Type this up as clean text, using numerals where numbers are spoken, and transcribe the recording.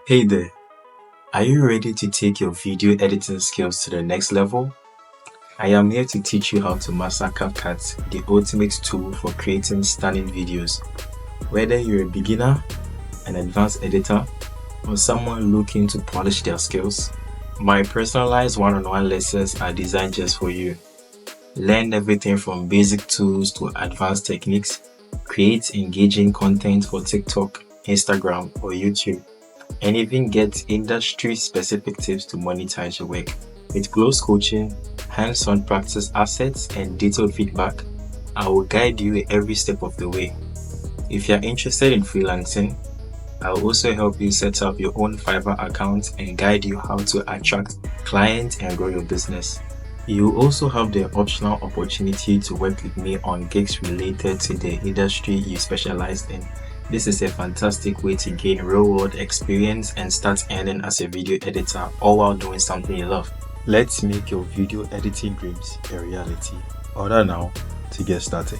Hey there, are you ready to take your video editing skills to the next level? I am here to teach you how to master CapCut, the ultimate tool for creating stunning videos. Whether you're a beginner, an advanced editor, or someone looking to polish their skills, my personalized one-on-one lessons are designed just for you. Learn everything from basic tools to advanced techniques. Create engaging content for TikTok, Instagram, or YouTube, and even get industry-specific tips to monetize your work. With close coaching, hands-on practice assets, and detailed feedback, I will guide you every step of the way. If you're interested in freelancing, I'll also help you set up your own Fiverr account and guide you how to attract clients and grow your business. You also have the optional opportunity to work with me on gigs related to the industry you specialize in. This is a fantastic way to gain real-world experience and start earning as a video editor, all while doing something you love. Let's make your video editing dreams a reality. Order now to get started.